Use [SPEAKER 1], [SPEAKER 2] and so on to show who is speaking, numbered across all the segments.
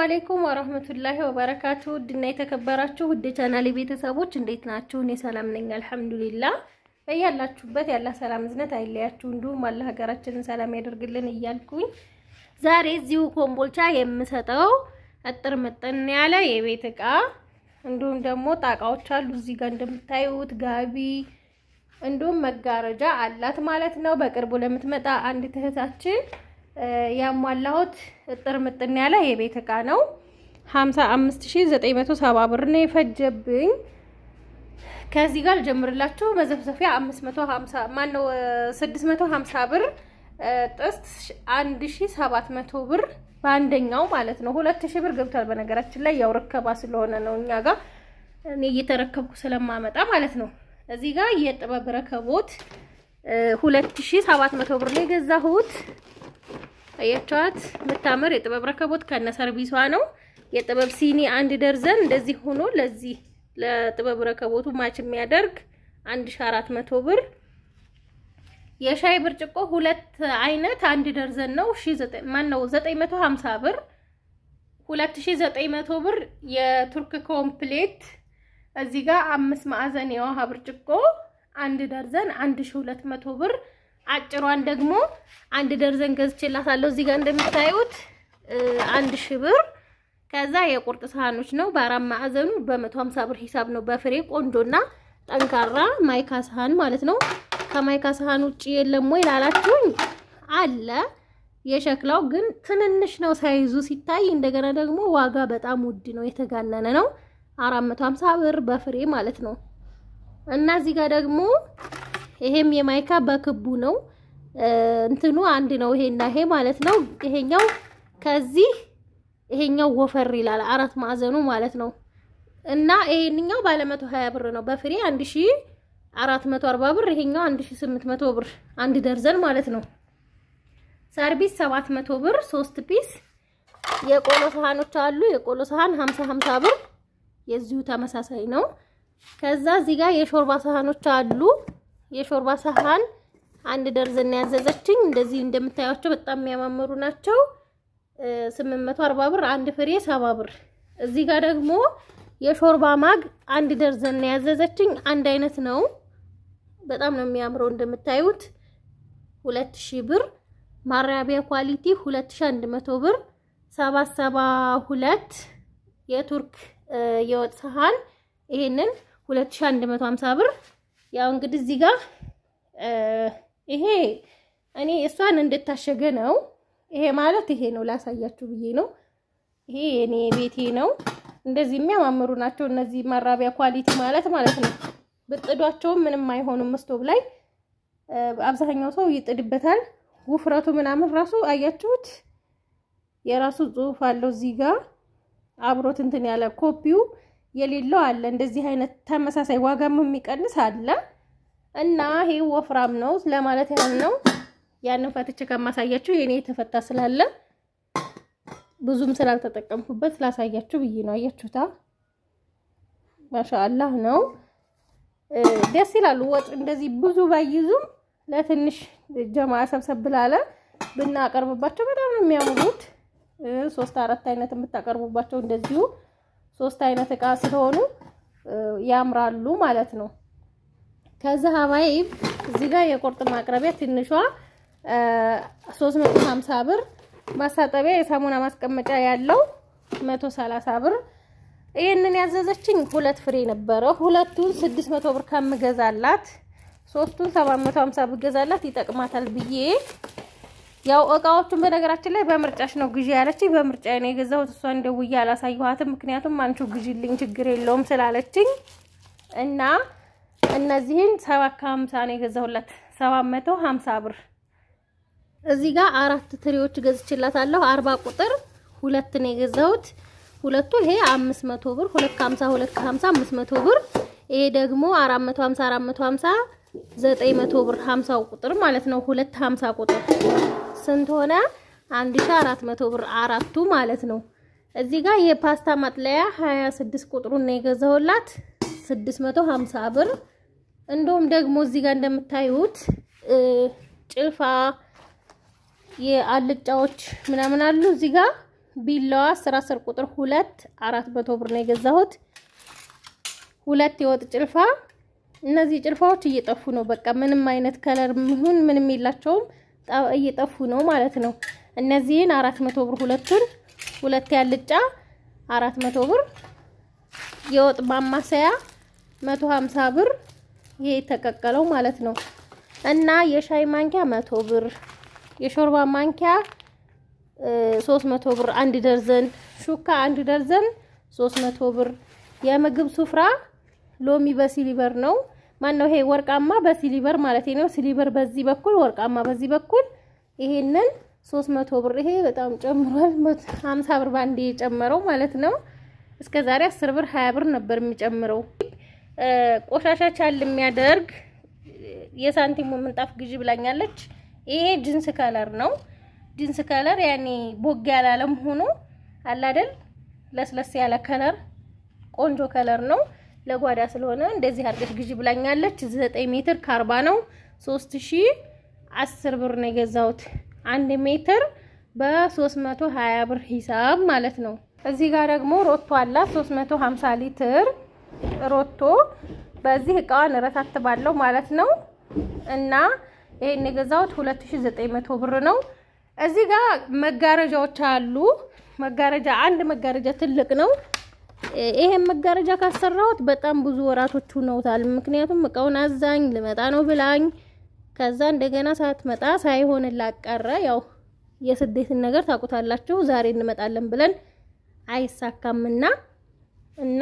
[SPEAKER 1] አለይኩም ወራህመቱላሂ ወበረካቱ ድና የተከበራችሁ ውድ ቻናሌ ቤተሰቦች እንዴት ናችሁ? እኔ ሰላም ነኝ አልሐምዱሊላህ። በያላችሁበት ያላ ሰላም ዝነት አይለያችሁ እንዲሁም አላህ ሀገራችንን ሰላም ያደርግልን እያልኩኝ ዛሬ እዚሁ ኮምቦልቻ የምሰጠው አጥር መጠን ያለ የቤት ዕቃ እንዲሁም ደግሞ ጣቃዎች አሉ እዚህ ጋር እንደምታዩት ጋቢ እንዲሁም መጋረጃ አላት ማለት ነው። በቅርቡ ለምትመጣ አንድ እህታችን ያሟላሁት እጥር ምጥን ያለ የቤት ዕቃ ነው 55970 ብር ነው የፈጀብኝ። ከዚህ ጋር ጀምርላችሁ መዘፍዘፊያ 550 ማነው 650 ብር ጥስት 1700 ብር ባንደኛው ማለት ነው 2000 ብር ገብቷል። በነገራችን ላይ ያው ረከባ ስለሆነ ነው እኛ ጋር እኔ እየተረከብኩ ስለማመጣ ማለት ነው። እዚህ ጋር የጥበብ ረከቦት 2700 ብር ላይ ገዛሁት። አያቻት መታመር የጥበብ ረከቦት ከነ ሰርቪሷ ነው። የጥበብ ሲኒ አንድ ደርዘን እንደዚህ ሆኖ ለዚህ ለጥበብ ረከቦቱ ማች የሚያደርግ 1400 ብር። የሻይ ብርጭቆ ሁለት አይነት አንድ ደርዘን ነው 950 ብር 2900 ብር። የቱርክ ኮምፕሌት እዚህ ጋር 5 ማዕዘን የውሃ ብርጭቆ አንድ ደርዘን 1200 ብር። አጭሯን ደግሞ አንድ ደርዘን ገዝቼላታለሁ እዚህ ጋር እንደምታዩት 1000 ብር። ከዛ የቁርጥ ሳህኖች ነው በአራት ማዕዘኑ በ150 ብር ሂሳብ ነው በፍሬ ቆንጆና ጠንካራ ማይካ ሳህን ማለት ነው። ከማይካ ሳህን ውጪ የለም ወይ ላላችሁኝ አለ። የሸክላው ግን ትንንሽ ነው ሳይዙ ሲታይ እንደገና ደግሞ ዋጋ በጣም ውድ ነው የተጋነነ ነው 450 ብር በፍሬ ማለት ነው። እና እዚህ ጋር ደግሞ ይሄም የማይካ በክቡ ነው እንትኑ አንድ ነው ይሄና ይሄ ማለት ነው። ይሄኛው ከዚህ ይሄኛው ወፈር ይላል አራት ማዕዘኑ ማለት ነው። እና ይሄንኛው ባለ 120 ብር ነው በፍሬ 1440 ብር። ይሄኛው 1800 ብር አንድ ደርዘን ማለት ነው። ሰርቪስ 700 ብር 3 ፒስ። የቆሎ ሳህኖች አሉ የቆሎ ሳህን 50 ብር የዚሁ ተመሳሳይ ነው። ከዛ እዚህ ጋር የሾርባ ሳህኖች አሉ። የሾርባ ሳህን አንድ ደርዘን ያዘዘችኝ እንደዚህ እንደምታያቸው በጣም የሚያማምሩ ናቸው 840 ብር አንድ ፍሬ 70 ብር። እዚህ ጋር ደግሞ የሾርባ ማግ አንድ ደርዘን ያዘዘችኝ አንድ አይነት ነው በጣም ነው የሚያምረው እንደምታዩት 2000 ብር። ማራቢያ ኳሊቲ 2100 ብር 772 የቱርክ የወጥ ሳህን ይሄንን 2150 ብር። ያው እንግዲህ እዚህ ጋር ይሄ እኔ እሷን እንድታሸገ ነው። ይሄ ማለት ይሄ ነው ላሳያችሁ ብዬ ነው። ይሄ የኔ ቤቴ ነው። እንደዚህ የሚያማምሩ ናቸው እነዚህ ማራቢያ ኳሊቲ ማለት ነው። ብጥዷቸው ምንም አይሆኑም ስቶቭ ላይ አብዛኛው ሰው ይጥድበታል። ውፍረቱ ምናምን ራሱ አያችሁት የራሱ ጽሁፍ አለው እዚህ ጋር አብሮት እንትን ያለ ኮፒው የሌለው አለ። እንደዚህ አይነት ተመሳሳይ ዋጋም የሚቀንስ አለ እና ይሄ ወፍራም ነው ለማለት ያህል ነው። ያንን ፈትቼ ከማሳያችሁ የኔ ተፈታ ስላለ ብዙም ስላልተጠቀምኩበት ስላሳያችሁ ብዬ ነው። አያችሁታ ማሻአላህ ነው ደስ ይላሉ። ወጥ እንደዚህ ብዙ ባይዙም ለትንሽ ጀማዓ ሰብሰብ ብላለ ብናቀርብባቸው በጣም ነው የሚያምሩት። 3-4 አይነት የምታቀርቡባቸው እንደዚሁ 3 አይነት ዕቃ ስለሆኑ ያምራሉ ማለት ነው። ከዛ ሀባይ እዚህ ጋር የቁርጥ ማቅረቢያ ትንሿ 350 ብር። ማሳጠቢያ የሳሙና ማስቀመጫ ያለው 130 ብር። ይሄንን ያዘዘችኝ 2 ፍሬ ነበረ። ሁለቱን 600 ብር ከምገዛላት 3ቱን 750 ብገዛላት ይጠቅማታል ብዬ ያው እቃዎቹን በነገራችን ላይ በምርጫሽ ነው ግዢ ያለችኝ በምርጫ ነው የገዛሁት። እሷ እንደውዬ አላሳየኋትም ምክንያቱም አንቺው ግዢልኝ ችግር የለውም ስላለችኝ እና እነዚህን 750 ነው የገዛሁላት 750 ብር። እዚህ ጋር 4 ትሪዎች ገዝቼላታለሁ 40 ቁጥር 2 ነው የገዛሁት። ሁለቱ ይሄ 500 ብር 250 500 ብር። ይሄ ደግሞ 450 900 ብር 50 ቁጥር ማለት ነው 250 ቁጥር ስንት ሆነ 1400 ብር አራቱ ማለት ነው። እዚህ ጋር የፓስታ ማጥለያ 26 ቁጥሩን ነው የገዛሁላት 650 ብር። እንደውም ደግሞ እዚህ ጋር እንደምታዩት ጭልፋ የአልጫዎች ምናምን አሉ እዚህ ጋር ቢላዋ 10 ቁጥር 2 400 ብር ነው የገዛሁት። 2 የወጥ ጭልፋ። እነዚህ ጭልፋዎች እየጠፉ ነው። በቃ ምንም አይነት ከለር ምን ምንም የላቸውም እየጠፉ ነው ማለት ነው። እነዚህን 400 ብር ሁለቱን 2 ያልጫ 400 ብር። የወጥ ማማሰያ 150 ብር ይሄ ተቀቀለው ማለት ነው። እና የሻይ ማንኪያ 100 ብር። የሾርባ ማንኪያ 300 ብር 1 ደርዘን። ሹካ 1 ደርዘን 300 ብር። የምግብ ሱፍራ ሎሚ በሲሊቨር ነው። ማን ነው ይሄ ወርቃማ በሲሊቨር ማለት ነው። ሲሊቨር በዚህ በኩል ወርቃማ በዚህ በኩል ይሄንን 300 ብር። ይሄ በጣም ጨምሯል። 50 ብር ባንዴ የጨመረው ማለት ነው። እስከዛሬ 10 ብር 20 ብር ነበር የሚጨምረው። ቆሻሻ ቻል የሚያደርግ የሳንቲሙ ምንጣፍ ግዢ ብላኛለች። ይሄ ጂንስ ከለር ነው። ጂንስ ከለር ያኔ ቦግ ያላለም ሆኖ አለ አይደል ለስለስ ያለ ከለር ቆንጆ ከለር ነው። ለጓዳ ስለሆነ እንደዚህ አድርገሽ ግዢ ብላኛለች። 9 ሜትር ከ40 ነው። 3010 ብር ነው የገዛሁት። 1 ሜትር በ320 ብር ሂሳብ ማለት ነው። እዚህ ጋር ደግሞ ሮቶ አለ 350 ሊትር ሮቶ። በዚህ እቃዋን ረታትባለሁ ማለት ነው። እና ይሄን የገዛሁት 2900 ብር ነው። እዚህ ጋር መጋረጃዎች አሉ። መጋረጃ አንድ መጋረጃ ትልቅ ነው። ይሄን መጋረጃ ካሰራሁት በጣም ብዙ ወራቶች ሆነውታል። ምክንያቱም እቃውን አዛኝ ልመጣ ነው ብላኝ ከዛ እንደገና ሳትመጣ ሳይሆንላት ቀረ። ያው የስደትን ነገር ታውቁታላችሁ። ዛሬ እንመጣለን ብለን አይሳካምና እና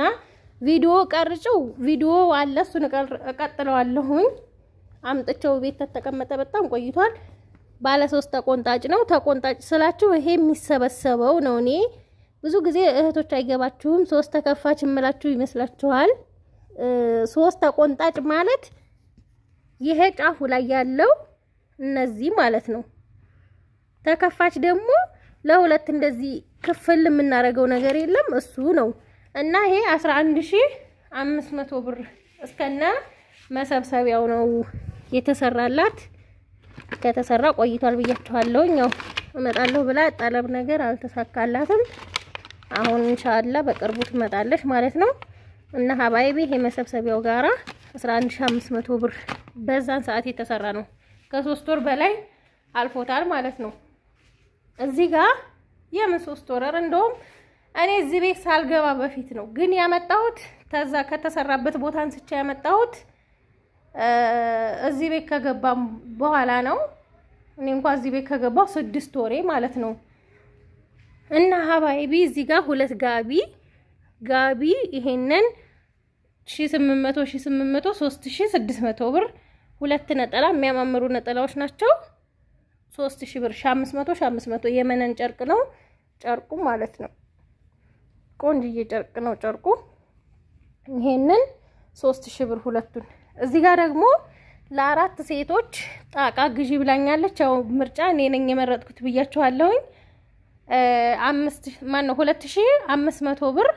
[SPEAKER 1] ቪዲዮ ቀርጬው ቪዲዮ አለ እሱን እቀጥለዋለሁኝ። አምጥቼው ቤት ተቀመጠ በጣም ቆይቷል። ባለ 3 ተቆንጣጭ ነው። ተቆንጣጭ ስላችሁ ይሄ የሚሰበሰበው ነው። እኔ ብዙ ጊዜ እህቶች አይገባችሁም። 3 ተከፋች እምላችሁ ይመስላችኋል። 3 ተቆንጣጭ ማለት ይሄ ጫፉ ላይ ያለው እነዚህ ማለት ነው። ተከፋች ደግሞ ለሁለት እንደዚህ ክፍል የምናረገው ነገር የለም እሱ ነው። እና ይሄ 11500 ብር እስከነ መሰብሰቢያው ነው የተሰራላት። ከተሰራ ቆይቷል ብያችኋለሁ። ያው እመጣለሁ ብላ ጠለብ ነገር አልተሳካላትም። አሁን ኢንሻአላህ በቅርቡ ትመጣለች ማለት ነው። እና ሀባይቢ ይሄ መሰብሰቢያው ጋራ 11500 ብር በዛን ሰዓት የተሰራ ነው። ከ3 ወር በላይ አልፎታል ማለት ነው። እዚህ ጋር የምን 3 ወር እንደውም እኔ እዚህ ቤት ሳልገባ በፊት ነው ግን ያመጣሁት ተዛ ከተሰራበት ቦታ አንስቼ ያመጣሁት እዚህ ቤት ከገባም በኋላ ነው። እኔ እንኳን እዚህ ቤት ከገባው 6 ወሬ ማለት ነው። እና ሀባይቢ እዚህ ጋር 2 ጋቢ ይሄንን 1800 3600 ብር 2 ነጠላ የሚያማምሩ ነጠላዎች ናቸው። 3000 ብር 500 የመነን ጨርቅ ነው ጨርቁ ማለት ነው። ቆንጆዬ ጨርቅ ነው ጨርቁ። ይሄንን 3000 ብር ሁለቱን። እዚህ ጋር ደግሞ ለአራት ሴቶች ጣቃ ግዢ ብላኛለች። ያው ምርጫ እኔ ነኝ የመረጥኩት ብያችኋለሁኝ። 2500 ብር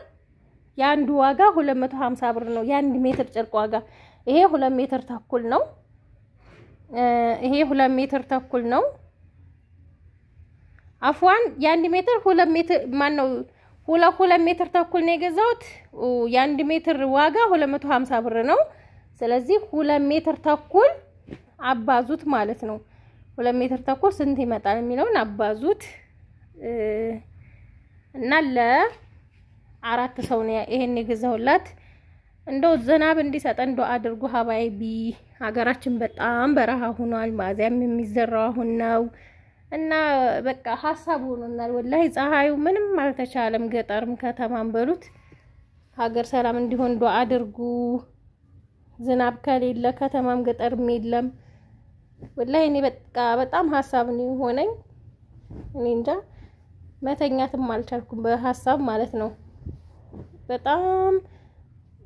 [SPEAKER 1] ያንዱ ዋጋ 250 ብር ነው። ያን ሜትር ጨርቅ ዋጋ ይሄ 2 ሜትር ተኩል ነው። ይሄ 2 ሜትር ተኩል ነው። አፍዋን ያን ሜትር 2 ሜትር ማነው 2 ሜትር ተኩል ነው የገዛሁት። ያን ሜትር ዋጋ 250 ብር ነው። ስለዚህ 2 ሜትር ተኩል አባዙት ማለት ነው። 2 ሜትር ተኩል ስንት ይመጣል የሚለውን አባዙት እና ለአራት ሰው ነው ይሄን የገዛሁላት። እንደው ዝናብ እንዲሰጠን ዱአ አድርጉ ሀባይቢ። ሀገራችን በጣም በረሃ ሆኗል። ማዚያም የሚዘራው አሁን ነው እና በቃ ሐሳብ ሆኖናል። ወላሂ ፀሐዩ ምንም አልተቻለም። ገጠርም ከተማም በሉት ሀገር ሰላም እንዲሆን ዱአ አድርጉ። ዝናብ ከሌለ ከተማም ገጠርም የለም። ወላሂ እኔ በቃ በጣም ሐሳብ ነው ሆነኝ። እኔ እንጃ መተኛትም አልቻልኩም በሐሳብ ማለት ነው። በጣም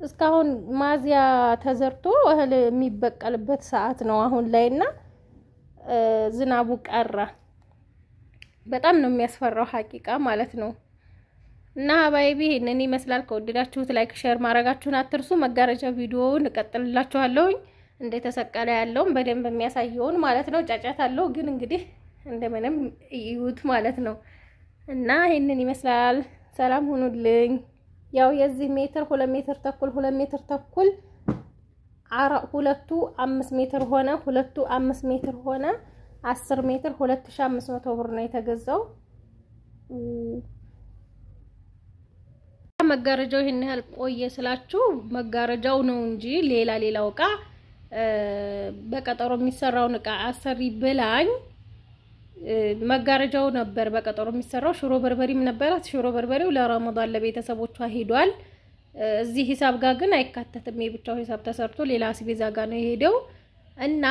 [SPEAKER 1] እስካሁን ማዚያ ተዘርቶ እህል የሚበቀልበት ሰዓት ነው አሁን ላይና ዝናቡ ቀራ። በጣም ነው የሚያስፈራው ሐቂቃ ማለት ነው። እና ሀባይቢ ይሄንን ይመስላል። ከወደዳችሁት ላይክ ሼር ማድረጋችሁን አትርሱ። መጋረጃ ቪዲዮውን እቀጥልላችኋለሁ እንደተሰቀለ ያለውን በደንብ የሚያሳየውን ማለት ነው። ጫጫታ አለው ግን እንግዲህ እንደምንም ይዩት ማለት ነው። እና ይሄንን ይመስላል ሰላም ሁኑልኝ ያው የዚህ ሜትር 2 ሜትር ተኩል 2 ሜትር ተኩል ሁለቱ 5 ሜትር ሆነ ሁለቱ 5 ሜትር ሆነ 10 ሜትር 2500 ብር ነው የተገዛው መጋረጃው ይሄን ያህል ቆየ ስላችሁ መጋረጃው ነው እንጂ ሌላው ዕቃ በቀጠሮ የሚሰራውን ዕቃ አሰሪ ብላኝ መጋረጃው ነበር በቀጠሮ የሚሰራው ሽሮ በርበሪም ነበራት ሽሮ በርበሪው ለረመዳን ለቤተሰቦቿ ሄዷል እዚህ ሂሳብ ጋር ግን አይካተትም የብቻው ሂሳብ ተሰርቶ ሌላ አስቤዛ ጋር ነው የሄደው እና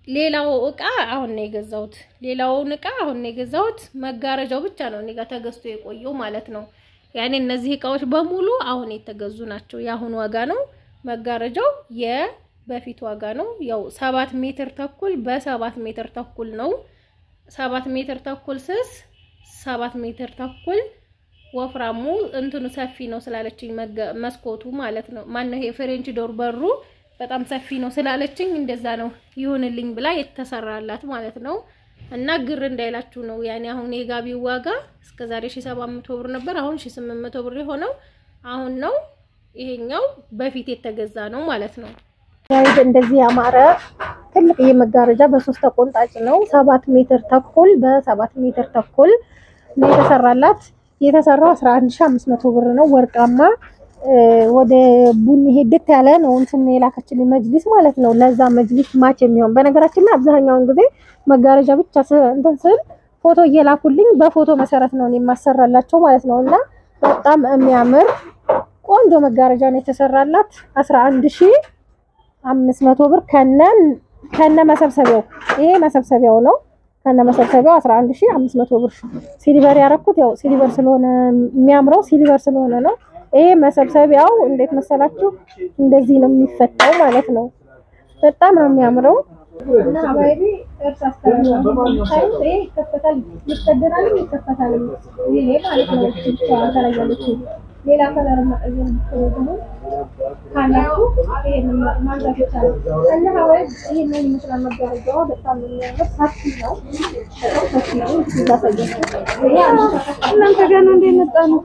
[SPEAKER 1] ሌላው ዕቃ አሁን ነው የገዛሁት ሌላውን ዕቃ አሁን ነው የገዛሁት መጋረጃው ብቻ ነው እኔ ጋር ተገዝቶ የቆየው ማለት ነው ያኔ እነዚህ ዕቃዎች በሙሉ አሁን የተገዙ ናቸው ያሁን ዋጋ ነው መጋረጃው የበፊት ዋጋ ነው ያው 7 ሜትር ተኩል በ7 ሜትር ተኩል ነው 7 ሜትር ተኩል ስስ 7 ሜትር ተኩል ወፍራሙ እንትኑ ሰፊ ነው ስላለችኝ መስኮቱ ማለት ነው ማን ነው ይሄ ፍሬንች ዶር በሩ በጣም ሰፊ ነው ስላለችኝ እንደዛ ነው ይሁንልኝ ብላ የተሰራላት ማለት ነው እና ግር እንዳይላችሁ ነው ያኔ አሁን የጋቢው ዋጋ እስከ ዛሬ 1700 ብር ነበር አሁን 1800 ብር ሆነው አሁን ነው ይሄኛው በፊት የተገዛ ነው ማለት ነው ያይድ እንደዚህ ያማረ ትልቅ የመጋረጃ በ3 ተቆንጣጭ ነው 7 ሜትር ተኩል በ7 ሜትር ተኩል ነው የተሰራላት የተሰራው 11500 ብር ነው ወርቃማ ወደ ቡኒ ሄደት ያለ ነው እንትን የላከችልኝ መጅሊስ ማለት ነው ለዛ መጅሊስ ማች የሚሆን በነገራችን ላይ አብዛኛውን ጊዜ መጋረጃ ብቻ እንትን ስል ፎቶ እየላኩልኝ በፎቶ መሰረት ነው የማሰራላቸው ማለት ነውና በጣም የሚያምር ቆንጆ መጋረጃ ነው የተሰራላት 11500 ብር ከነ መሰብሰቢያው ይሄ መሰብሰቢያው ነው ከነ መሰብሰቢያው 11500 ብር ሲልቨር ያረኩት ያው ሲልቨር ስለሆነ የሚያምረው ሲልቨር ስለሆነ ነው ይሄ መሰብሰቢያው እንዴት መሰላችሁ እንደዚህ ነው የሚፈታው ማለት ነው በጣም ነው የሚያምረው እና አባይቢ እርሳስ ታይም ይሄ ይከፈታል ይከደናል ይከፈታል ይሄ ማለት ነው ታላያለች ሌላ ከለር ማቀየር ደግሞ ካላችሁ ይሄንን ማንሳት ይቻላል እና አባይቢ ይሄንን ይመስላል መጋረጃው በጣም የሚያምር ሰፊ ነው ሰፊ ነው ይዛሰየው ይሄ እናንተ ጋር ነው እንደመጣ ነው